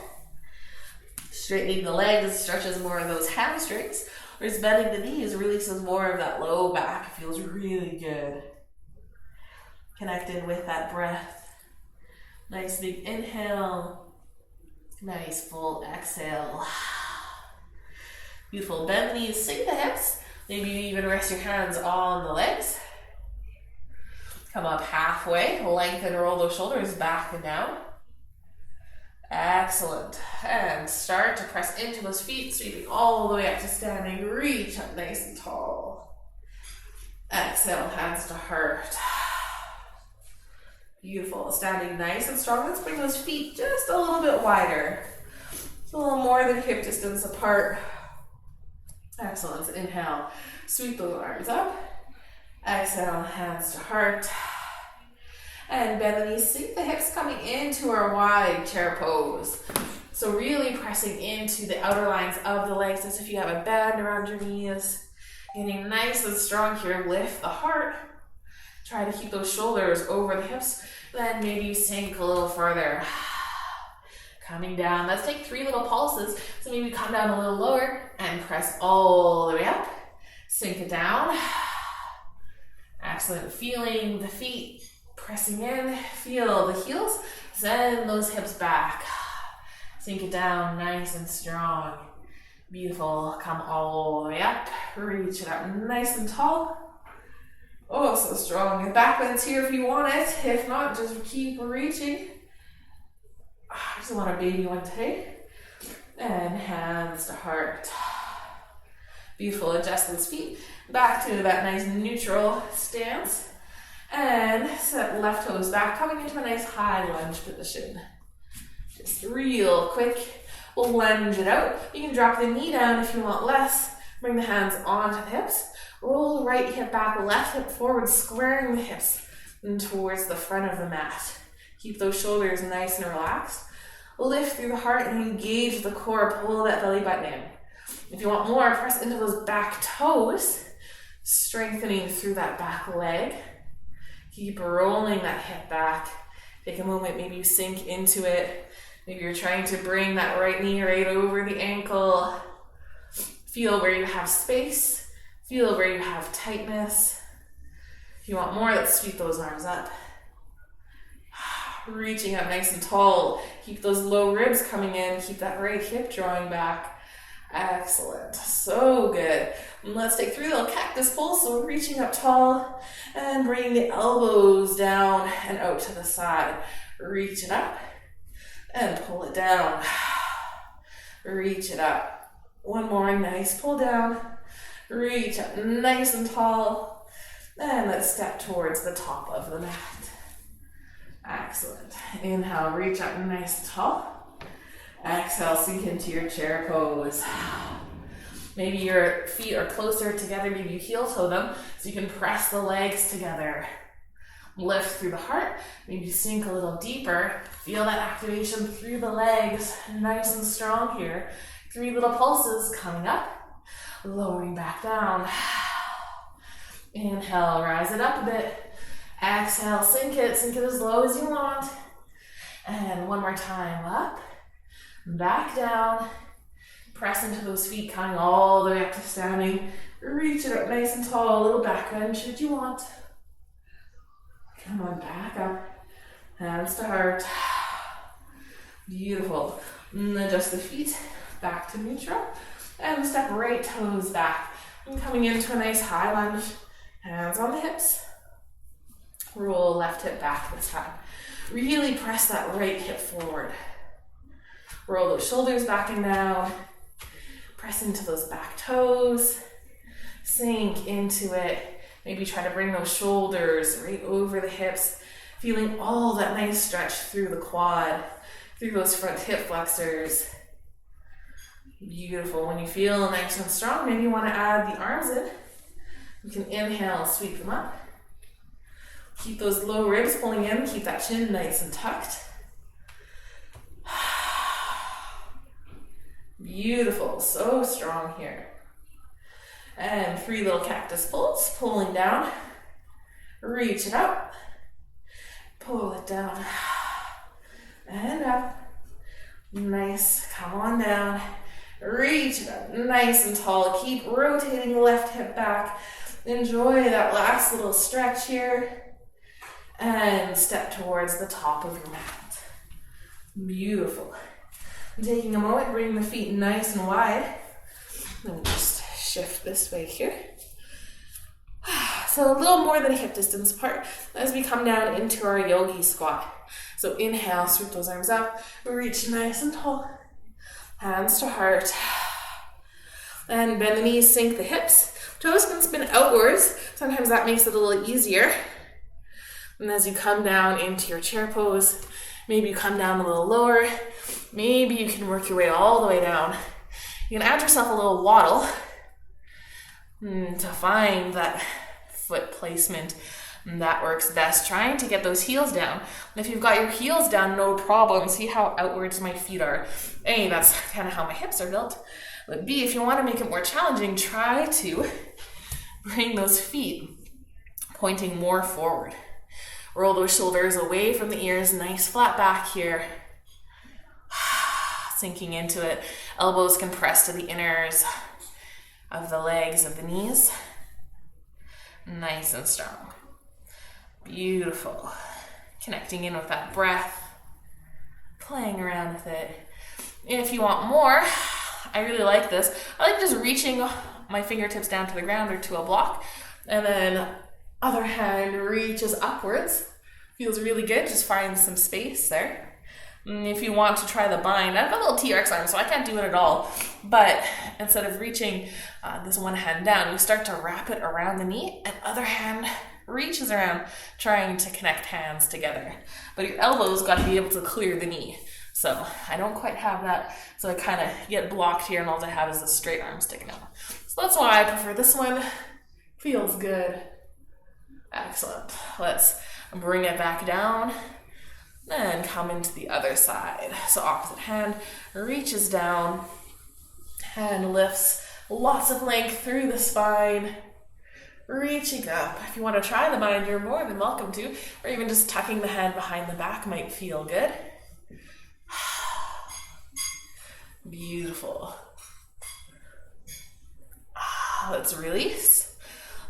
Straightening the legs stretches more of those hamstrings, whereas bending the knees releases more of that low back. It feels really good. Connected with that breath. Nice big inhale. Nice full exhale. Beautiful. Bend the knees, sink the hips. Maybe you even rest your hands on the legs. Come up halfway. Lengthen, roll those shoulders back and down. Excellent. And start to press into those feet, sweeping all the way up to standing. Reach up nice and tall. Exhale, hands to heart. Beautiful. Standing nice and strong. Let's bring those feet just a little bit wider. It's a little more than hip distance apart. Excellent. Inhale. Sweep those arms up. Exhale, hands to heart. And bend the knees, sink the hips, coming into our wide chair pose. So really pressing into the outer lines of the legs as if you have a band around your knees. Getting nice and strong here. Lift the heart. Try to keep those shoulders over the hips. Then maybe you sink a little further. Coming down. Let's take 3 little pulses. So maybe come down a little lower and press all the way up. Sink it down. Excellent. Feeling the feet pressing in. Feel the heels. Send those hips back. Sink it down nice and strong. Beautiful. Come all the way up. Reach it up nice and tall. Oh, so strong. Back bends here if you want it. If not, just keep reaching. I just want a baby one today. And hands to heart. Beautiful. Adjust those feet back to that nice neutral stance. And set left toes back, coming into a nice high lunge position. Just real quick. We'll lunge it out. You can drop the knee down if you want less. Bring the hands onto the hips. Roll the right hip back, left hip forward, squaring the hips and towards the front of the mat. Keep those shoulders nice and relaxed. Lift through the heart and engage the core. Pull that belly button in. If you want more, press into those back toes, strengthening through that back leg. Keep rolling that hip back. Take a moment, maybe you sink into it. Maybe you're trying to bring that right knee right over the ankle. Feel where you have space. Feel where you have tightness. If you want more, let's sweep those arms up. Reaching up nice and tall. Keep those low ribs coming in. Keep that right hip drawing back. Excellent. So good. Let's take 3 little cactus pulls. So we're reaching up tall and bringing the elbows down and out to the side. Reach it up and pull it down. Reach it up. One more. Nice pull down. Reach up nice and tall. And let's step towards the top of the mat. Excellent. Inhale, reach up nice and tall. Exhale, sink into your chair pose. Maybe your feet are closer together, maybe you heel toe them, so you can press the legs together. Lift through the heart, maybe sink a little deeper. Feel that activation through the legs, nice and strong here. 3 little pulses coming up, lowering back down. Inhale, rise it up a bit. Exhale, sink it as low as you want. And one more time, up, back down. Press into those feet, coming all the way up to standing. Reach it up nice and tall, a little back bend should you want. Come on, back up. Hands to heart. Beautiful. And adjust the feet back to neutral. And step right toes back. And coming into a nice high lunge. Hands on the hips. Roll left hip back this time. Really press that right hip forward. Roll those shoulders back and down. Press into those back toes. Sink into it. Maybe try to bring those shoulders right over the hips. Feeling all that nice stretch through the quad, through those front hip flexors. Beautiful. When you feel nice and strong, maybe you want to add the arms in. You can inhale, sweep them up. Keep those low ribs pulling in, keep that chin nice and tucked. Beautiful, so strong here. And 3 little cactus pulls, pulling down. Reach it up. Pull it down. And up. Nice, come on down. Reach it up, nice and tall. Keep rotating the left hip back. Enjoy that last little stretch here. And step towards the top of your mat. Beautiful. Taking a moment, bring the feet nice and wide. Let me just shift this way here. So a little more than a hip distance apart as we come down into our yogi squat. So inhale, sweep those arms up, reach nice and tall. Hands to heart. And bend the knees, sink the hips. Toes can spin outwards. Sometimes that makes it a little easier. And as you come down into your chair pose, maybe you come down a little lower. Maybe you can work your way all the way down. You can add yourself a little waddle to find that foot placement that works best. Trying to get those heels down. If you've got your heels down, no problem. See how outwards my feet are. A, that's kind of how my hips are built. But B, if you want to make it more challenging, try to bring those feet pointing more forward. Roll those shoulders away from the ears, nice flat back here. Sinking into it. Elbows can press to the inners of the legs of the knees. Nice and strong. Beautiful. Connecting in with that breath. Playing around with it. If you want more, I really like this. I like just reaching my fingertips down to the ground or to a block. And then other hand reaches upwards. Feels really good. Just find some space there. And if you want to try the bind, I've got a little T-Rex arm, so I can't do it at all. But instead of reaching this one hand down, you start to wrap it around the knee, and other hand reaches around, trying to connect hands together. But your elbows got to be able to clear the knee. So I don't quite have that, so I kind of get blocked here, and all I have is the straight arm sticking out. So that's why I prefer this one. Feels good. Excellent. Let's bring it back down and come into the other side. So opposite hand reaches down, hand lifts, lots of length through the spine, reaching up. If you want to try the bind, you're more than welcome to, or even just tucking the hand behind the back might feel good. Beautiful. Let's release.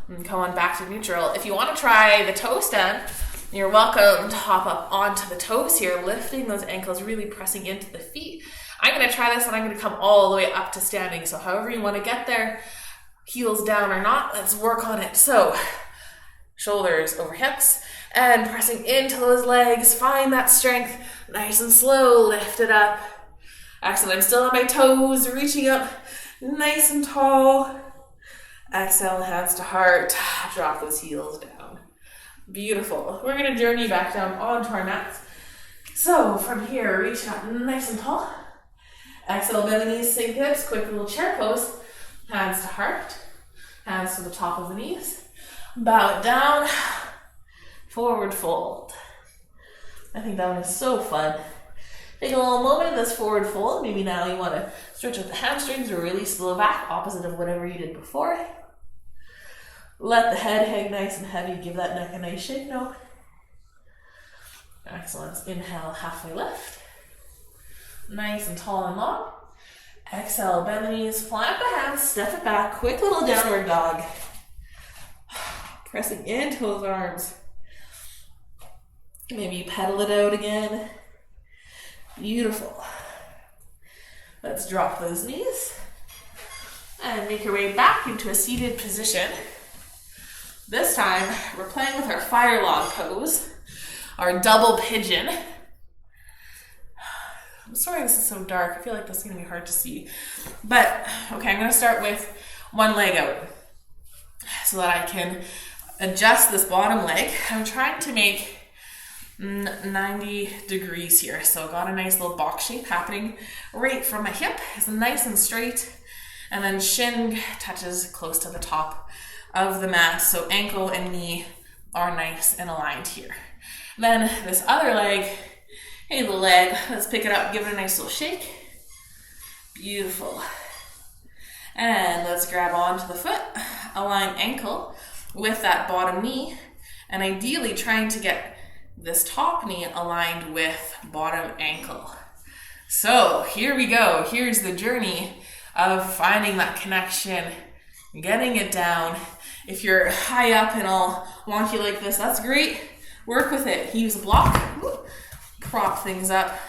And come on back to neutral. If you want to try the toe stand, you're welcome to hop up onto the toes here, lifting those ankles, really pressing into the feet. I'm going to try this and I'm going to come all the way up to standing. So however you want to get there, heels down or not, let's work on it. So shoulders over hips and pressing into those legs. Find that strength, nice and slow, lift it up. Excellent. I'm still on my toes, reaching up nice and tall. Exhale, hands to heart. Drop those heels down. Beautiful. We're going to journey back down onto our mats. So from here, reach up nice and tall. Exhale, bend the knees, sink hips. Quick little chair pose. Hands to heart. Hands to the top of the knees. Bow it down. Forward fold. I think that one is so fun. Take a little moment in this forward fold. Maybe now you want to stretch out the hamstrings or release the low back, opposite of whatever you did before. Let the head hang nice and heavy. Give that neck a nice shake. No. Excellent. Inhale, halfway lift. Nice and tall and long. Exhale, bend the knees, plant the hands, step it back. Quick little downward dog. Pressing into those arms. Maybe you pedal it out again. Beautiful. Let's drop those knees and make your way back into a seated position. This time, we're playing with our fire log pose, our double pigeon. I'm sorry this is so dark. I feel like this is going to be hard to see. But, okay, I'm going to start with one leg out so that I can adjust this bottom leg. I'm trying to make 90 degrees here. So got a nice little box shape happening right from my hip. It's nice and straight. And then shin touches close to the top of the mat, so ankle and knee are nice and aligned here. Then this other leg, hey, the leg, let's pick it up, give it a nice little shake. Beautiful. And let's grab onto the foot, align ankle with that bottom knee, and ideally trying to get this top knee aligned with bottom ankle. So here we go. Here's the journey of finding that connection, getting it down. If you're high up and all wonky like this, that's great. Work with it. Use a block. Prop things up.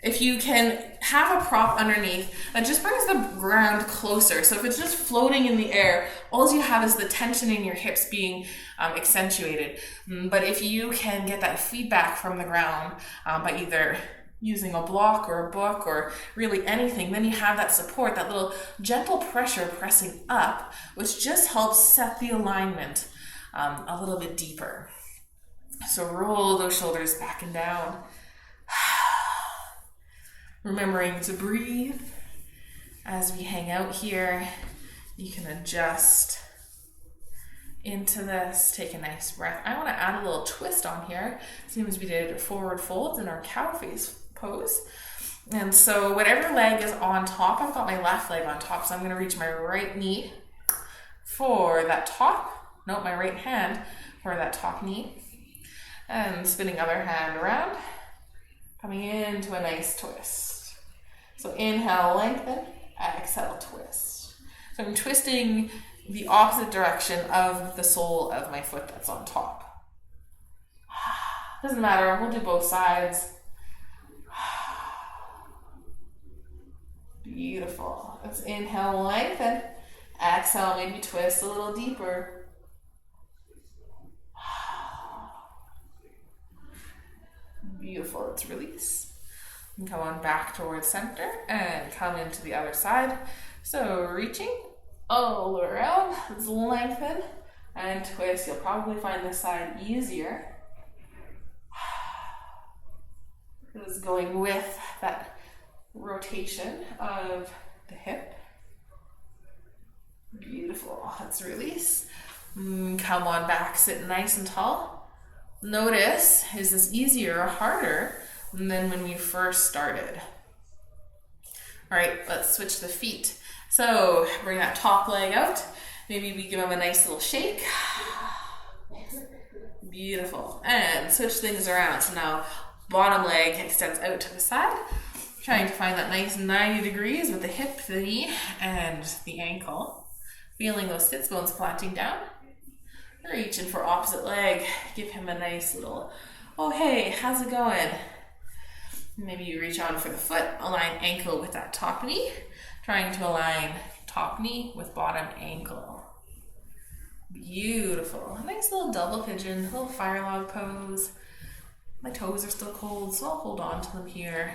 If you can have a prop underneath, that just brings the ground closer. So if it's just floating in the air, all you have is the tension in your hips being accentuated. But if you can get that feedback from the ground by either using a block or a book or really anything, then you have that support, that little gentle pressure pressing up, which just helps set the alignment a little bit deeper. So roll those shoulders back and down. Remembering to breathe as we hang out here. You can adjust into this. Take a nice breath. I want to add a little twist on here. Same as we did forward folds in our cow face pose. And so whatever leg is on top, I've got my left leg on top, so I'm going to reach my right knee for that top. No, my right hand for that top knee. And spinning other hand around. Coming into a nice twist. So inhale, lengthen, exhale, twist. So I'm twisting the opposite direction of the sole of my foot that's on top. Doesn't matter, we'll do both sides. Beautiful. Let's inhale, lengthen, exhale, maybe twist a little deeper. Beautiful, let's release. And come on back towards center and come into the other side. So reaching all around, let's lengthen and twist. You'll probably find this side easier. This is going with that rotation of the hip. Beautiful, let's release. Come on back, sit nice and tall. Notice, is this easier or harder than when we first started? All right, let's switch the feet. So bring that top leg out. Maybe we give them a nice little shake. Beautiful. And switch things around. So now bottom leg extends out to the side. Trying to find that nice 90 degrees with the hip, the knee, and the ankle. Feeling those sits bones planting down. Reaching for opposite leg. Give him a nice little, oh hey, how's it going? Maybe you reach on for the foot, align ankle with that top knee. Trying to align top knee with bottom ankle. Beautiful. A nice little double pigeon, little fire log pose. My toes are still cold, so I'll hold on to them here.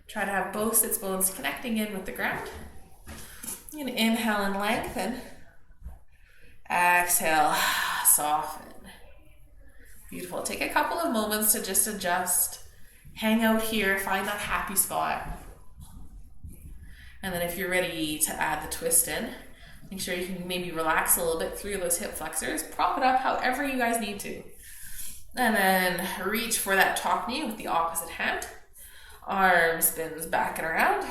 Try to have both sits bones connecting in with the ground. You can inhale and lengthen. Exhale, soften. Beautiful. Take a couple of moments to just adjust. Hang out here, find that happy spot. And then if you're ready to add the twist in, make sure you can maybe relax a little bit through those hip flexors. Prop it up however you guys need to. And then reach for that top knee with the opposite hand. Arm spins back and around.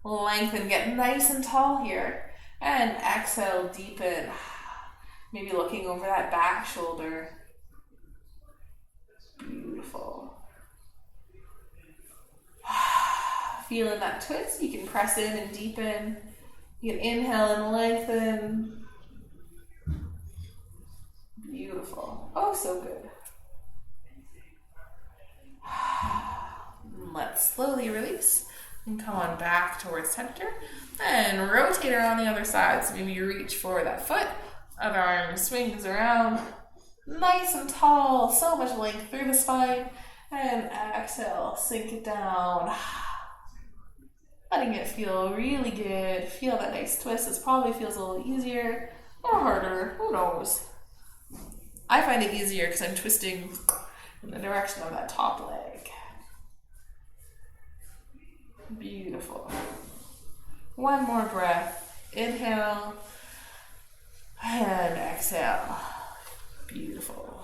Lengthen, get nice and tall here. And exhale, deepen. Maybe looking over that back shoulder. Beautiful. Feeling that twist, you can press in and deepen. You can inhale and lengthen. Beautiful. Oh, so good. Let's slowly release and come on back towards center. And rotate her on the other side. So maybe you reach for that foot. Other arm swings around. Nice and tall. So much length through the spine. And exhale, sink it down. Letting it feel really good. Feel that nice twist. This probably feels a little easier or harder. Who knows? I find it easier because I'm twisting in the direction of that top leg. Beautiful. One more breath. Inhale. And exhale. Beautiful.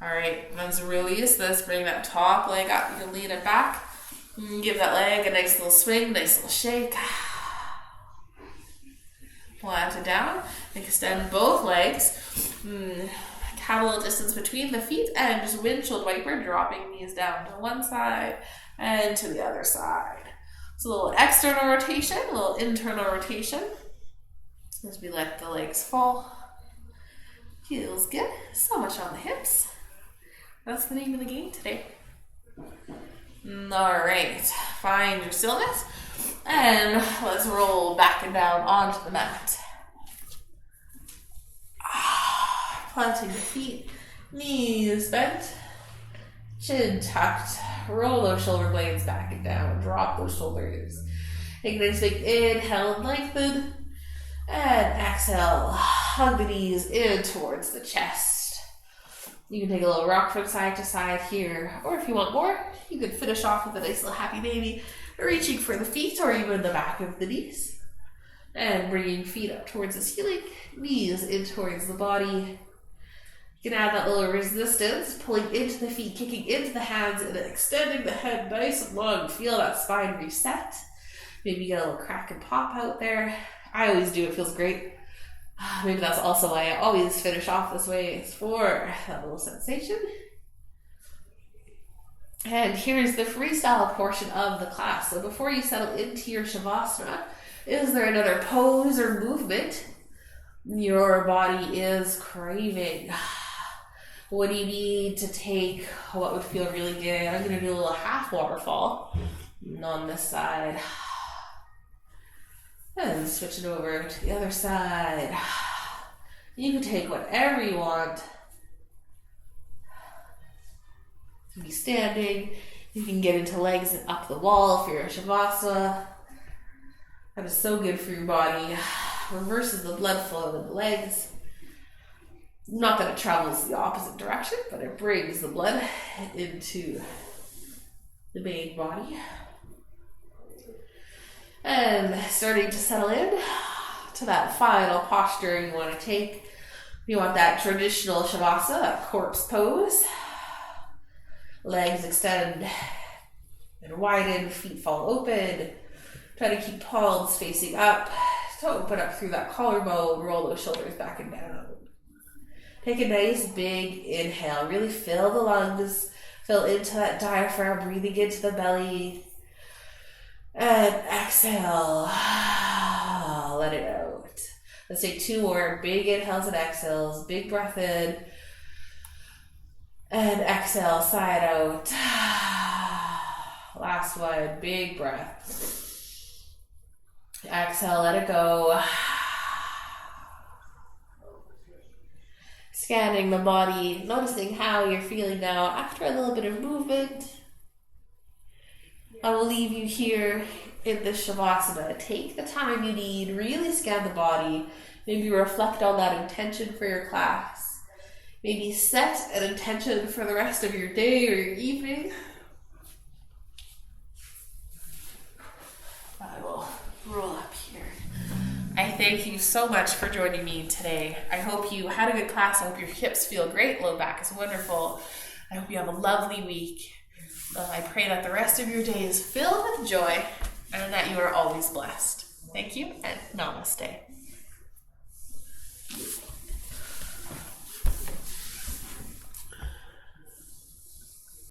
All right, let's release this. Bring that top leg up. You can lean it back. Give that leg a nice little swing, nice little shake. Plant it down. Extend both legs. Have a little distance between the feet and just windshield wiper, dropping knees down to one side and to the other side. So a little external rotation, a little internal rotation as we let the legs fall. Feels good. So much on the hips. That's the name of the game today. All right, find your stillness and let's roll back and down onto the mat. Planting the feet, knees bent, chin tucked. Roll those shoulder blades back and down. Drop those shoulders. Take a nice big inhale and lengthen. And exhale. Hug the knees in towards the chest. You can take a little rock from side to side here. Or if you want more, you can finish off with a nice little happy baby. Reaching for the feet or even the back of the knees. And bringing feet up towards the ceiling. Knees in towards the body. You can add that little resistance, pulling into the feet, kicking into the hands, and then extending the head nice and long. Feel that spine reset. Maybe get a little crack and pop out there. I always do. It feels great. Maybe that's also why I always finish off this way. It's for that little sensation. And here's the freestyle portion of the class. So before you settle into your Shavasana, is there another pose or movement your body is craving? What do you need to take? What would feel really good? I'm going to do a little half waterfall on this side. And switching over to the other side. You can take whatever you want. You can be standing. You can get into legs and up the wall for your Shavasana. That is so good for your body. Reverses the blood flow in the legs. Not that it travels the opposite direction, but it brings the blood into the main body. And starting to settle in to that final posture you want to take. You want that traditional Shavasana, that corpse pose. Legs extend and widen, feet fall open. Try to keep palms facing up to open up through that collarbone. Roll those shoulders back and down. Take a nice big inhale. Really fill the lungs. Fill into that diaphragm, breathing into the belly. And exhale. Let it out. Let's take 2 more big inhales and exhales. Big breath in. And exhale, side out. Last one, big breath. Exhale, let it go. Scanning the body, noticing how you're feeling now after a little bit of movement. I will leave you here in this Shavasana. Take the time you need, really scan the body. Maybe reflect on that intention for your class. Maybe set an intention for the rest of your day or your evening. I will roll up here. I thank you so much for joining me today. I hope you had a good class. I hope your hips feel great. Low back is wonderful. I hope you have a lovely week. I pray that the rest of your day is filled with joy and that you are always blessed. Thank you and namaste.